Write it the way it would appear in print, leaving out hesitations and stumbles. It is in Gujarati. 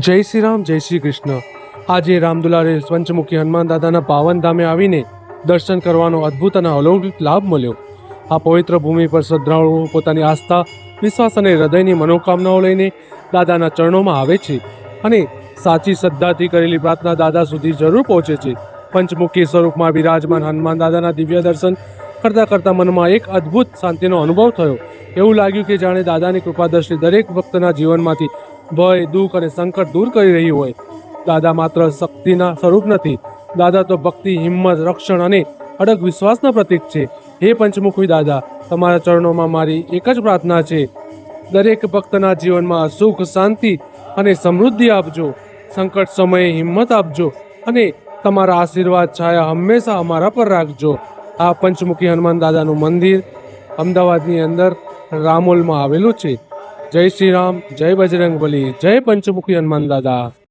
જય શ્રી રામ, જય શ્રી કૃષ્ણ। આજે રામદુલારે પંચમુખી હનુમાન દાદાના પાવન ધામે આવીને દર્શન કરવાનો અદ્ભુત અને અલૌકિક લાભ મળ્યો। આ પવિત્ર ભૂમિ પર શ્રદ્ધાળુઓ પોતાની આસ્થા, વિશ્વાસ અને હૃદયની મનોકામનાઓ લઈને દાદાના ચરણોમાં આવે છે અને સાચી શ્રદ્ધાથી કરેલી પ્રાર્થના દાદા સુધી જરૂર પહોંચે છે। પંચમુખી સ્વરૂપમાં બિરાજમાન હનુમાન દાદાના દિવ્ય દર્શન કરતા મનમાં એક અદ્ભુત શાંતિનો અનુભવ થયો। એવું લાગ્યું કે જાણે દાદાની કૃપા દ્રષ્ટિ દરેક ભક્તના જીવનમાંથી ભય, દુઃખ અને સંકટ દૂર કરી રહી હોય। દાદા માત્ર શક્તિના સ્વરૂપ નથી, દાદા તો ભક્તિ, હિંમત, રક્ષણ અને અડગ વિશ્વાસના પ્રતીક છે। હે પંચમુખી દાદા, તમારા ચરણોમાં મારી એક જ પ્રાર્થના છે, દરેક ભક્તના જીવનમાં સુખ, શાંતિ અને સમૃદ્ધિ આપજો, સંકટ સમયે હિંમત આપજો અને તમારા આશીર્વાદ છાયા હંમેશા અમારા પર રાખજો। આ પંચમુખી હનુમાન દાદાનું મંદિર અમદાવાદની અંદર રામોલમાં આવેલું છે। જય શ્રી રામ, જય બજરંગબલી, જય પંચમુખી હનુમાન દાદા।